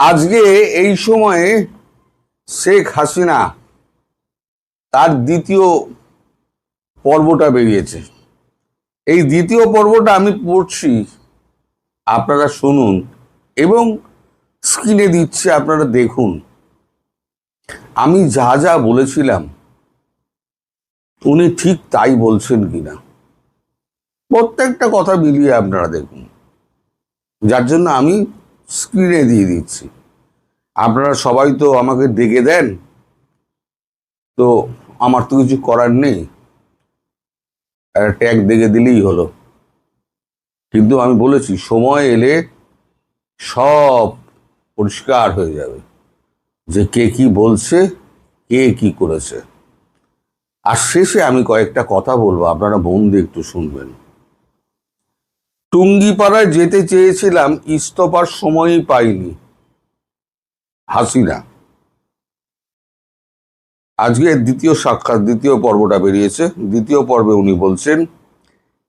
আজকে এই সময়ে শেখ হাসিনা তার দ্বিতীয় পর্বটা বেরিয়েছে। এই দ্বিতীয় পর্বটা আমি পড়ছি, আপনারা শুনুন এবং স্ক্রিনে দিচ্ছে, আপনারা দেখুন। আমি যা যা বলেছিলাম উনি ঠিক তাই বলছেন কিনা প্রত্যেকটা কথা মিলিয়ে আপনারা দেখুন, যার জন্য আমি স্ক্রিনে দিয়ে দিচ্ছি। আপনারা সবাই তো আমাকে ডেকে দেন, তো আমার তো কিছু করার নেই, ট্যাগ দেখে দিলেই হলো। কিন্তু আমি বলেছি সময় এলে সব পরিষ্কার হয়ে যাবে, যে কে কি বলছে, কে কি করেছে। আর শেষে আমি কয়েকটা কথা বলবো, আপনারা মন দিয়ে একটু শুনবেন। টুঙ্গিপাড়ায় যেতে চেয়েছিলাম, ইস্তফার সময়ই পাইনি হাসিনা। আজকে দ্বিতীয় সাক্ষাৎ, দ্বিতীয় পর্বটা বেরিয়েছে। দ্বিতীয় পর্বে উনি বলছেন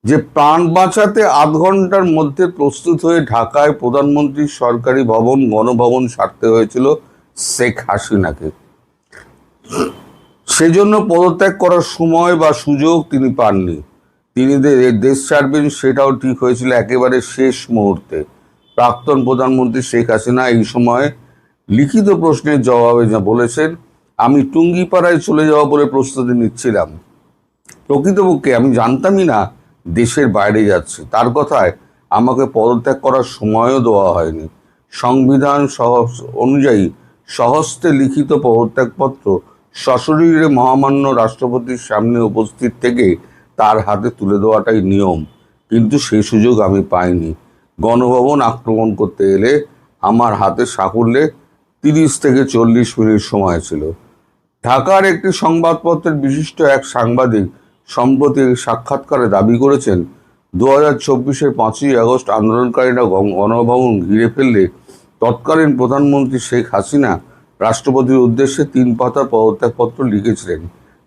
যে প্রাণ বাঁচাতে আধ ঘন্টার মধ্যে প্রস্তুত হয়ে ঢাকায় প্রধানমন্ত্রীর সরকারি ভবন গণভবন ছাড়তে হয়েছিল শেখ হাসিনাকে। সেজন্য পদত্যাগ করার সময় বা সুযোগ তিনি পাননি। তিনি দেশ ছাড়বেন সেটাও ঠিক হয়েছিল একেবারে শেষ মুহূর্তে। প্রাক্তন প্রধানমন্ত্রী শেখ হাসিনা এই সময় লিখিত প্রশ্নের জবাবে যা বলেছেন, আমি টুঙ্গিপাড়ায় চলে যাওয়া বলে প্রস্তুতি নিচ্ছিলাম। প্রকৃতপক্ষে আমি জানতামই না দেশের বাইরে যাচ্ছে। তার কথায় আমাকে পদত্যাগ করার সময়ও দেওয়া হয়নি। সংবিধান অনুযায়ী সহস্তে লিখিত পদত্যাগপত্র সশরীরে মহামান্য রাষ্ট্রপতির সামনে উপস্থিত থেকে তার হাতে তুলে দেওয়াটাই নিয়ম, কিন্তু সেই সুযোগ আমি পাইনি। গণভবন আক্রমণ করতে এলে আমার হাতে সাকুল্যে 30 থেকে 40 মিনিট সময় ছিল। ঢাকার একটি সংবাদপত্রের বিশিষ্ট এক সাংবাদিক সম্প্রতি সাক্ষাৎকারে দাবি করেছেন, 2024-এর 5ই আগস্ট আন্দোলনকারীরা গণভবন ঘিরে ফেললে তৎকালীন প্রধানমন্ত্রী শেখ হাসিনা রাষ্ট্রপতির উদ্দেশ্যে 3 পাতার পদত্যাগপত্র লিখেছিলেন।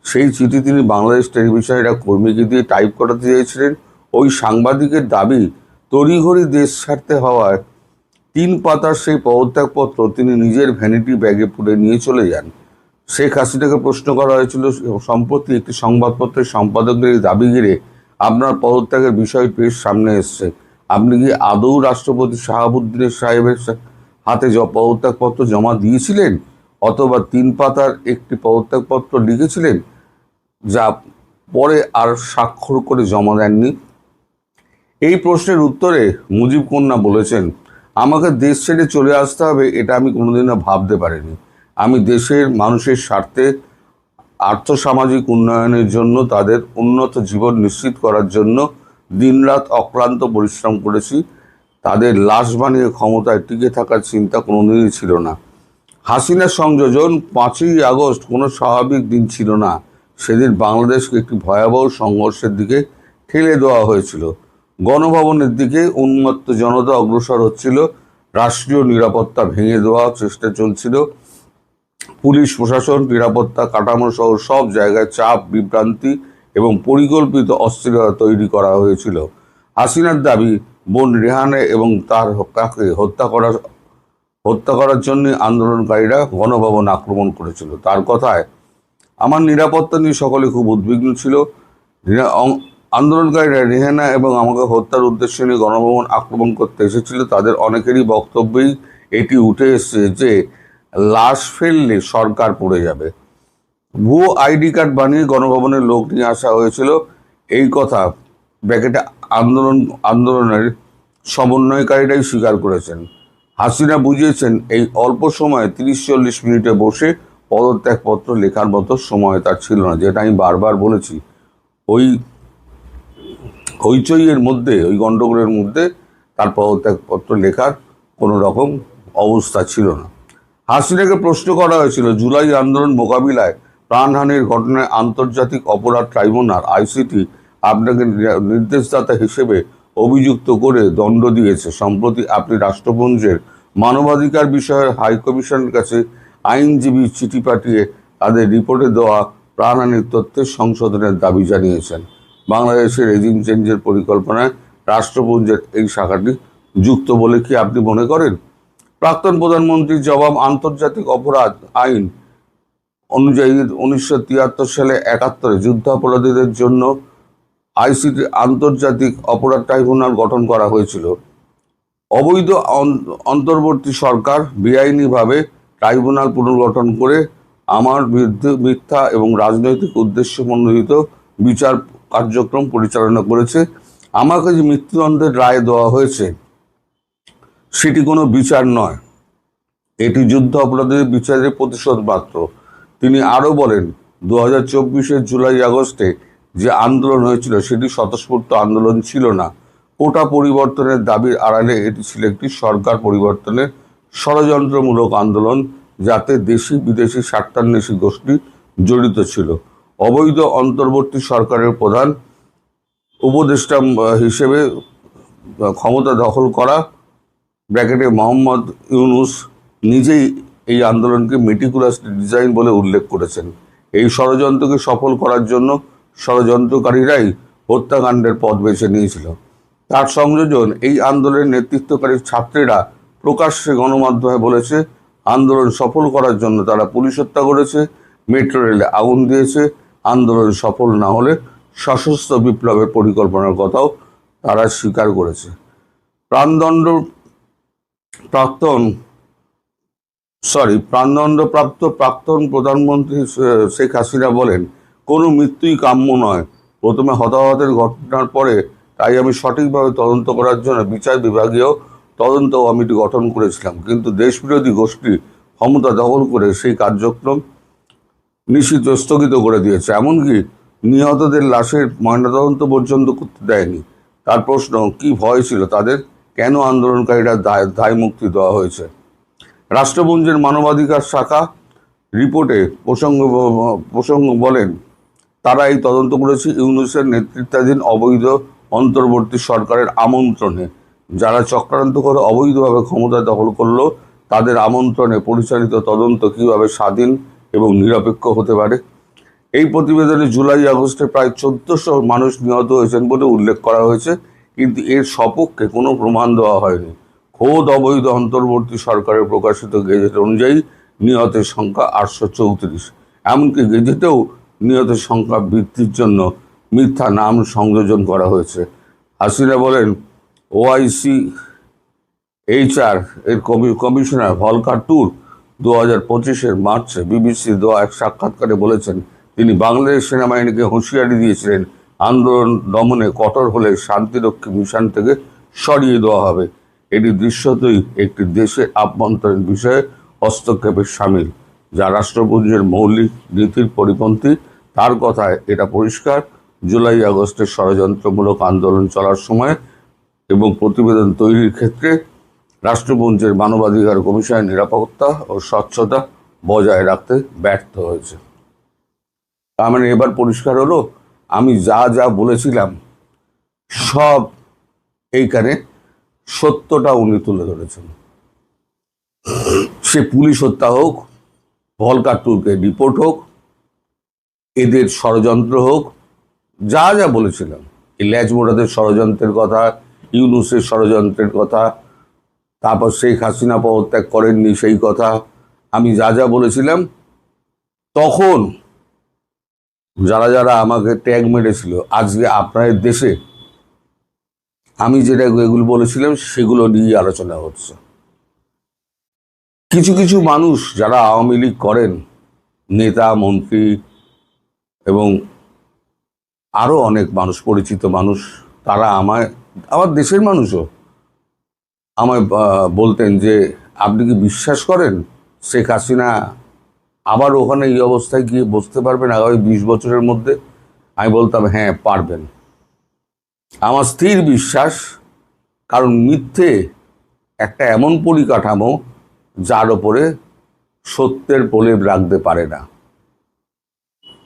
সেই চিঠি তিনি বাংলাদেশ টেলিভিশনের এক কর্মীকে দিয়ে টাইপ করাতে চেয়েছিলেন। ওই সাংবাদিকের দাবি, তড়িঘড়ি দেশ ছাড়তে হওয়ায় 3 পাতার সেই পদত্যাগপত্র তিনি নিজের ভ্যানিটি ব্যাগে পুরে নিয়ে চলে যান। শেখ হাসিনাকে প্রশ্ন করা হয়েছিল, সম্প্রতি একটি সংবাদপত্রের সম্পাদকের দাবি ঘিরে আপনার পদত্যাগের বিষয় বেশ সামনে এসছে, আপনি কি আদৌ রাষ্ট্রপতি শাহাবুদ্দিনের সাহেবের হাতে পদত্যাগপত্র জমা দিয়েছিলেন, অথবা 3 পাতার একটি পদত্যাগপত্র লিখেছিলেন যা পরে আর স্বাক্ষর করে জমা দেননি? এই প্রশ্নের উত্তরে মুজিব কন্যা বলেছেন, আমাকে দেশ ছেড়ে চলে আসতে হবে এটা আমি কোনোদিনও ভাবতে পারিনি। আমি দেশের মানুষের স্বার্থে আর্থসামাজিক উন্নয়নের জন্য, তাদের উন্নত জীবন নিশ্চিত করার জন্য দিনরাত অক্লান্ত পরিশ্রম করেছি। তাদের লাশ বানিয়ে ক্ষমতায় টিকে থাকার চিন্তা কোনোদিনই ছিল না। হাসিনা সংযোজন 5ই আগস্ট কোনো স্বাভাবিক দিন ছিল না। সেদিন বাংলাদেশকে একটি ভয়াবহ সংঘর্ষের দিকে ঠেলে দেওয়া হয়েছিল। গণভবনের দিকে উন্মত্ত জনতা অগ্রসর হচ্ছিল, রাষ্ট্রীয় নিরাপত্তা ভেঙে দেওয়ার চেষ্টা চলছিল। পুলিশ প্রশাসন, নিরাপত্তা কাঠামো সহ সব জায়গায় চাপ, বিভ্রান্তি এবং পরিকল্পিত অস্থিরতা তৈরি করা হয়েছিল। হাসিনার দাবি, বোন রেহানা এবং তার কাকে হত্যা করার জন্য আন্দোলনকারীরা গণভবন আক্রমণ করেছিল। তার কথায়, আমার নিরাপত্তা নিয়ে সকলে খুব উদ্বিগ্ন ছিল। আন্দোলনকারীরা রেহানা এবং আমাকে হত্যার উদ্দেশ্য নিয়ে গণভবন আক্রমণ করতে এসেছিল। তাদের অনেকেরই বক্তব্যেই এটি উঠে এসেছে যে লাশ ফেললে সরকার পড়ে যাবে। ভুয়ো আইডি কার্ড বানিয়ে গণভবনের লোক নিয়ে আসা হয়েছিল। এই কথা ব্র্যাকেটে আন্দোলনের সমন্বয়কারীরাই স্বীকার করেছেন। হাসিনা বুঝিয়েছেন, এই অল্প সময়ে 30-40 মিনিটে বসে পদত্যাগপত্র লেখার মতো সময় তার ছিল না। যেটা আমি বারবার বলেছি, ওই হইচইয়ের মধ্যে, ওই গণ্ডগোলের মধ্যে তার পদত্যাগপত্র লেখার কোনো রকম অবস্থা ছিল না। হাসিনাকে প্রশ্ন করা হয়েছিল, জুলাই আন্দোলন মোকাবিলায় প্রাণহানির ঘটনায় আন্তর্জাতিক অপরাধ ট্রাইব্যুনাল ICT আপনাকে নির্দেশদাতা হিসেবে অভিযুক্ত করে দণ্ড দিয়েছে। সম্প্রতি আপনি রাষ্ট্রপুঞ্জের মানবাধিকার বিষয়ের হাইকমিশনের কাছে আইনজীবী চিঠি পাঠিয়ে তাদের রিপোর্টে দেওয়া প্রাণহানির তথ্যের সংশোধনের দাবি জানিয়েছেন। বাংলাদেশের রেজিম চেঞ্জের পরিকল্পনায় রাষ্ট্রপুঞ্জের এই শাখাটি যুক্ত বলে কি আপনি মনে করেন? প্রাক্তন প্রধানমন্ত্রীর জবাব, আন্তর্জাতিক অপরাধ আইন অনুযায়ী 1973 সালে 71 যুদ্ধাপরাধীদের জন্য আইসিটি আন্তর্জাতিক অপরাধ ট্রাইব্যুনাল গঠন করা হয়েছিল। অবৈধ অন্তর্বর্তী সরকার বেআইনিভাবে ট্রাইব্যুনাল পুনর্গঠন করে আমার বিরুদ্ধে মিথ্যা এবং রাজনৈতিক উদ্দেশ্য মনোনীত বিচার কার্যক্রম পরিচালনা করেছে। আমাকে যে মৃত্যুদণ্ডের রায় দেওয়া হয়েছে সেটি কোনো বিচার নয়, এটি যুদ্ধ অপরাধীদের বিচারের প্রতিশোধ মাত্র। তিনি আরও বলেন, 2024 জুলাই আগস্টে যে আন্দোলন হয়েছিল সেটি স্বতঃস্ফূর্ত আন্দোলন ছিল না। কোটা পরিবর্তনের দাবির আড়ালে এটি ছিল একটি সরকার পরিবর্তনের ষড়যন্ত্রমূলক আন্দোলন, যাতে দেশি বিদেশি স্বার্থান্বেষী গোষ্ঠী জড়িত ছিল। অবৈধ অন্তর্বর্তী সরকারের প্রধান উপদেষ্টা হিসেবে ক্ষমতা দখল করা ব্র্যাকেটে মোহাম্মদ ইউনুস নিজেই এই আন্দোলনকে মেটিকুলাসলি ডিজাইন বলে উল্লেখ করেছেন। এই ষড়যন্ত্রকে সফল করার জন্য ষড়যন্ত্রকারীরাই হত্যাকাণ্ডের পথ বেছে নিয়েছিল। তার সংযোজন এই আন্দোলনের নেতৃত্বকারী ছাত্রীরা প্রকাশ্যে গণমাধ্যমে বলেছে, আন্দোলন সফল করার জন্য তারা পুলিশ হত্যা করেছে, মেট্রো রেলে আগুন দিয়েছে। আন্দোলন সফল না হলে সশস্ত্র বিপ্লবের পরিকল্পনার কথাও তারা স্বীকার করেছে। প্রাণদণ্ডপ্রাপ্ত প্রাক্তন প্রধানমন্ত্রী শেখ হাসিনা বলেন, কোনো মৃত্যুই কাম্য নয়। প্রথমে হতাহতের ঘটনার পরে তাই আমি সঠিকভাবে তদন্ত করার জন্য বিচার বিভাগীয় তদন্ত কমিটি গঠন করেছিলাম, কিন্তু দেশবিরোধী গোষ্ঠী ক্ষমতা দখল করে সেই কার্যক্রম নিষিদ্ধ স্থগিত করে দিয়েছে। এমনকি নিহতদের লাশের ময়নাতদন্ত পর্যন্ত করতে দেয়নি। তার প্রশ্ন, কি ভয় ছিল তাদের? কেন আন্দোলনকারীরা দায় মুক্তি দেওয়া হয়েছে? রাষ্ট্রপুঞ্জের মানবাধিকার শাখা রিপোর্টে প্রসঙ্গ বলেন, তারা এই তদন্ত করেছে ইউনূসের নেতৃত্বাধীন অবৈধ অন্তর্বর্তী সরকারের আমন্ত্রণে। যারা চক্রান্ত করে অবৈধভাবে ক্ষমতা দখল করলো, তাদের আমন্ত্রণে পরিচালিত তদন্ত কীভাবে স্বাধীন এবং নিরপেক্ষ হতে পারে? এই প্রতিবেদনে জুলাই আগস্টে প্রায় 1400 মানুষ নিহত হয়েছেন বলে উল্লেখ করা হয়েছে, কিন্তু এর সপক্ষে কোনো প্রমাণ দেওয়া হয়নি। খোদ অবৈধ অন্তর্বর্তী সরকারের প্রকাশিত গেজেট অনুযায়ী নিহতের সংখ্যা 834। এমনকি গেজেটেও নিহতের সংখ্যা বৃদ্ধির জন্য মিথ্যা নাম সংযোজন করা হয়েছে। হাসিনা বলেন, OICHR এর কমিশনার ভলকার টুর 2025 মার্চে বিবিসি দেওয়া এক সাক্ষাৎকারে বলেছেন, তিনি বাংলাদেশ সেনাবাহিনীকে হুঁশিয়ারি দিয়েছিলেন, আন্দোলন দমনে কঠোর হলে শান্তিরক্ষী মিশন থেকে সরিয়ে দেওয়া হবে। এটি দৃশ্যতই একটি দেশের আভ্যন্তরীণ বিষয়ে হস্তক্ষেপের সামিল, যা রাষ্ট্রপুঞ্জের মৌলিক নীতির পরিপন্থী। তার কথায় এটা পরিষ্কার, জুলাই আগস্টের ষড়যন্ত্রমূলক আন্দোলন চলার সময় এবং প্রতিবেদন তৈরির ক্ষেত্রে রাষ্ট্রপুঞ্জের মানবাধিকার কমিশন নিরাপত্তা ও স্বচ্ছতা বজায় রাখতে ব্যর্থ হয়েছে। তার মানে এবার পরিষ্কার হলো, আমি যা যা বলেছিলাম সব এইখানে সত্যটা উনি তুলে ধরেছেন। সে পুলিশ হত্যা হোক, ভলকার টুরকে রিপোর্ট হোক, এদের ষড়যন্ত্র হোক, যা যা বলেছিলাম, এই ল্যাজমোড়াদের ষড়যন্ত্রের কথা, ইউনূসের ষড়যন্ত্রের কথা, তারপর শেখ হাসিনা পদত্যাগ করেননি সেই কথা, আমি যা যা বলেছিলাম তখন যারা যারা আমাকে ট্যাগ মেরেছিল, আজকে আপনাদের দেশে আমি যেটা এগুলো বলেছিলাম সেগুলো নিয়ে আলোচনা হচ্ছে। কিছু কিছু মানুষ যারা আওয়ামী লীগ করেন, নেতা মন্ত্রী এবং আরও অনেক মানুষ, পরিচিত মানুষ, তারা আমার দেশের মানুষও আমায় বলতেন যে, আপনি কি বিশ্বাস করেন শেখ হাসিনা আবার ওখানে এই অবস্থায় গিয়ে বসতে পারবেন আগামী 20 বছরের মধ্যে? আমি বলতাম, হ্যাঁ পারবেন। আমার স্থির বিশ্বাস, কারণ মিথ্যে একটা এমন পরিকাঠামো যার ওপরে সত্যের প্রলেপ রাখতে পারে না।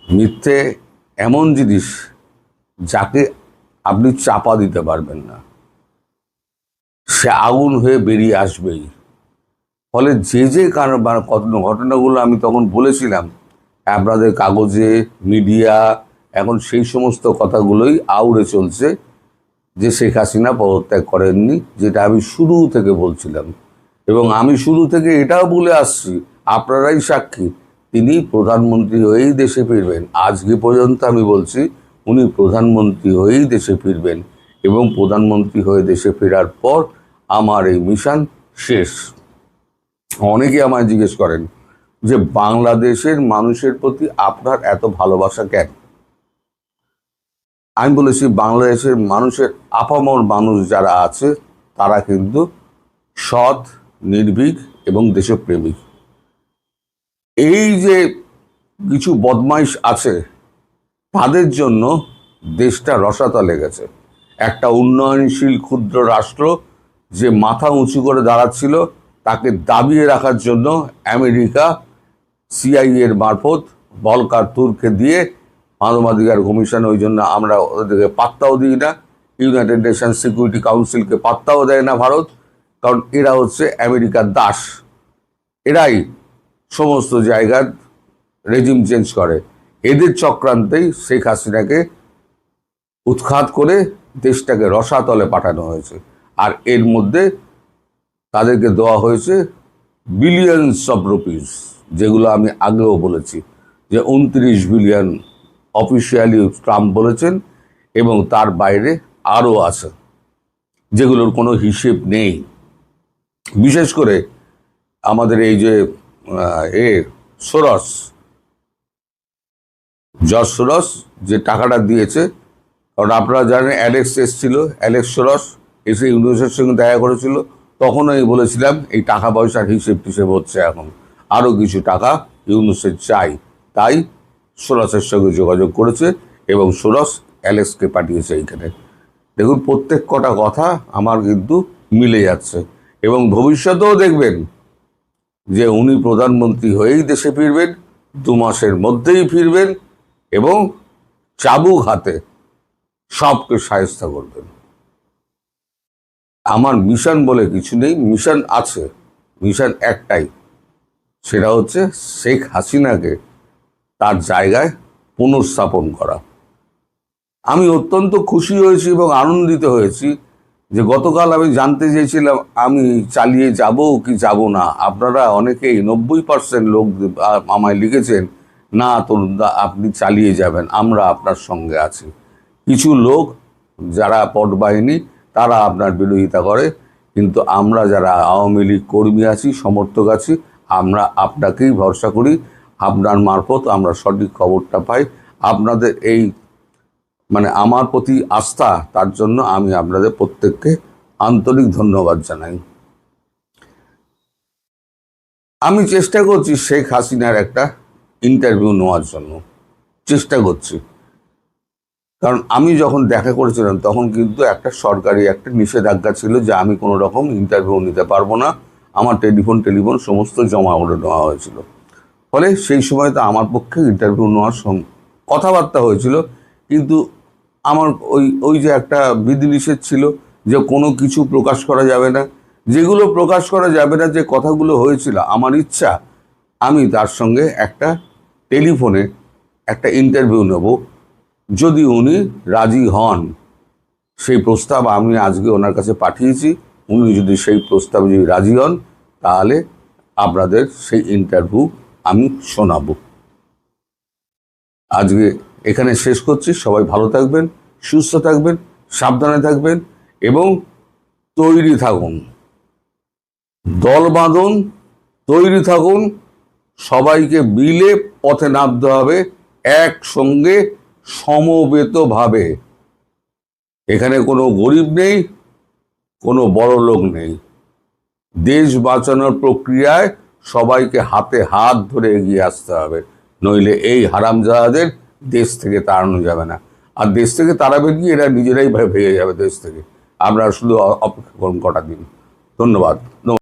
মিথ্যে এমন জিনিস যাকে আপনি চাপা দিতে পারবেন না, সে আগুন হয়ে বেরিয়ে আসবেই। ফলে যে ঘটনাগুলো আমি তখন বলেছিলাম আপনাদের কাগজে, মিডিয়া, এখন সেই সমস্ত কথাগুলোই আউড়ে চলছে যে শেখ হাসিনা পদত্যাগ করেননি, যেটা আমি শুরু থেকে বলছিলাম। এবং আমি শুরু থেকে এটাও বলে আসছি, আপনারাই সাক্ষী, তিনি প্রধানমন্ত্রী হয়েই দেশে ফিরবেন। আজকে পর্যন্ত আমি বলছি উনি প্রধানমন্ত্রী হয়েই দেশে ফিরবেন, এবং প্রধানমন্ত্রী হয়ে দেশে ফেরার পর আমার এই মিশন শেষ। অনেকে আমায় জিজ্ঞেস করেন যে বাংলাদেশের মানুষের প্রতি আপনার এত ভালোবাসা কেন? আমি বলেছি, বাংলাদেশের মানুষের আপামর মানুষ যারা আছে তারা কিন্তু সৎ, নির্ভীক এবং দেশপ্রেমিক। এই যে কিছু বদমাইশ আছে তাদের জন্য দেশটা রসাতলে গেছে। একটা উন্নয়নশীল ক্ষুদ্র রাষ্ট্র যে মাথা উঁচু করে দাঁড়াচ্ছিল, তাকে দাবিয়ে রাখার জন্য আমেরিকা সিআইএর মারফত ভলকার তুর্ককে দিয়ে মানবাধিকার কমিশন, ওই জন্য আমরা ওদেরকে পাত্তাও দিই না। ইউনাইটেড নেশন সিকিউরিটি কাউন্সিলকে পাত্তাও দেয় না ভারত, কারণ এরা হচ্ছে আমেরিকার দাস। এরাই সমস্ত জায়গার রেজিম চেঞ্জ করে। এদের চক্রান্তেই শেখ হাসিনাকে উৎখাত করে দেশটাকে রসাতলে পাঠানো হয়েছে। আর এর মধ্যে তাদেরকে দেওয়া হয়েছে বিলিয়নস অফ রুপিস, যেগুলো আমি আগেও বলেছি যে 29 বিলিয়ন অফিসিয়ালি ট্রাম্প বলেছেন, এবং তার বাইরে আরও আছে যেগুলোর কোনো হিসেব নেই। বিশেষ করে আমাদের এই যে সোরস, জর্জ সোরস যে টাকাটা দিয়েছে, কারণ আপনারা জানেন অ্যালেক্স এসেছিল, অ্যালেক্স সোরস এসে ইউনুসের সঙ্গে দেখা করেছিল। তখন আমি বলেছিলাম এই টাকা পয়সার হিসেব টিসেব হচ্ছে, এখন আরও কিছু টাকা ইউনুসের চাই। তাই সোরসের সঙ্গে যোগাযোগ করেছে এবং সোরস অ্যালেক্সকে পাঠিয়েছে এইখানে। দেখুন, প্রত্যেক কটা কথা আমার কিন্তু মিলে যাচ্ছে, এবং ভবিষ্যতেও দেখবেন যে উনি প্রধানমন্ত্রী হয়েই দেশে ফিরবেন, 2 মাসের মধ্যেই ফিরবেন, এবং চাবুক হাতে সবকে শায়েস্তা করবেন। আমার মিশন বলে কিছু নেই, মিশন আছে, মিশন একটাই, সেটা হচ্ছে শেখ হাসিনাকে তার জায়গায় পুনর্স্থাপন করা। আমি অত্যন্ত খুশি হয়েছি এবং আনন্দিত হয়েছি যে গতকাল আমি জানতে চেয়েছিলাম আমি চালিয়ে যাব কি যাব না। আপনারা অনেকেই 90% লোক আমায় লিখেছেন, না তরুণদা আপনি চালিয়ে যাবেন, আমরা আপনার সঙ্গে আছি। কিছু লোক যারা পটবাহিনী তারা আপনার বিরোধিতা করে, কিন্তু আমরা যারা আওয়ামী লীগ কর্মী আছি, সমর্থক আছি, আমরা আপনাকেই ভরসা করি। আপনার মারফত আমরা সঠিক খবরটা পাই। আপনাদের এই আমার প্রতি আস্থা, তার জন্য আমি আপনাদের প্রত্যেককে আন্তরিক ধন্যবাদ জানাই। আমি চেষ্টা করছি শেখ হাসিনার একটা ইন্টারভিউ নেওয়ার জন্য, চেষ্টা করছি। কারণ আমি যখন দেখা করেছিলাম তখন কিন্তু একটা সরকারি একটা নিষেধাজ্ঞা ছিল যে আমি কোনো রকম ইন্টারভিউ নিতে পারবো না। আমার টেলিফোন সমস্ত জমা করে নেওয়া হয়েছিল। ফলে সেই সময় তো আমার পক্ষে ইন্টারভিউ নেওয়ার কথাবার্তা হয়েছিল, কিন্তু আমার ওই যে একটা বিধিনিষেধ ছিল যে কোনো কিছু প্রকাশ করা যাবে না। যেগুলো প্রকাশ করা যাবে না, যে কথাগুলো হয়েছিল, আমার ইচ্ছা আমি তার সঙ্গে একটা টেলিফোনে একটা ইন্টারভিউ নেব। যদি উনি রাজি হন, সেই প্রস্তাব আমি আজকে ওনার কাছে পাঠিয়েছি, উনি যদি সেই প্রস্তাবে যদি রাজি হন, তাহলে আপনাদের সেই ইন্টারভিউ আমি শোনাবো। আজকে এখানে শেষ করছি। সবাই ভালো থাকবেন, সুস্থ থাকবেন, সাবধানে থাকবেন এবং তৈরি থাকুন। দল বাঁধুন, তৈরি থাকুন, সবাইকে মিলে পথে নামতে হবে একসঙ্গে সমবেতভাবে। এখানে কোনো গরিব নেই, কোনো বড় লোক নেই। দেশ বাঁচানোর প্রক্রিয়ায় সবাইকে হাতে হাত ধরে এগিয়ে আসতে হবে, নইলে এই হারামজাদাদের দেশ থেকে তাড়ানো যাবে না। আর দেশ থেকে তাড়াবে কি, এরা নিজেরাই ভেঙে যাবে দেশ থেকে। আমরা শুধু অপেক্ষা করুন কটা দিন। ধন্যবাদ।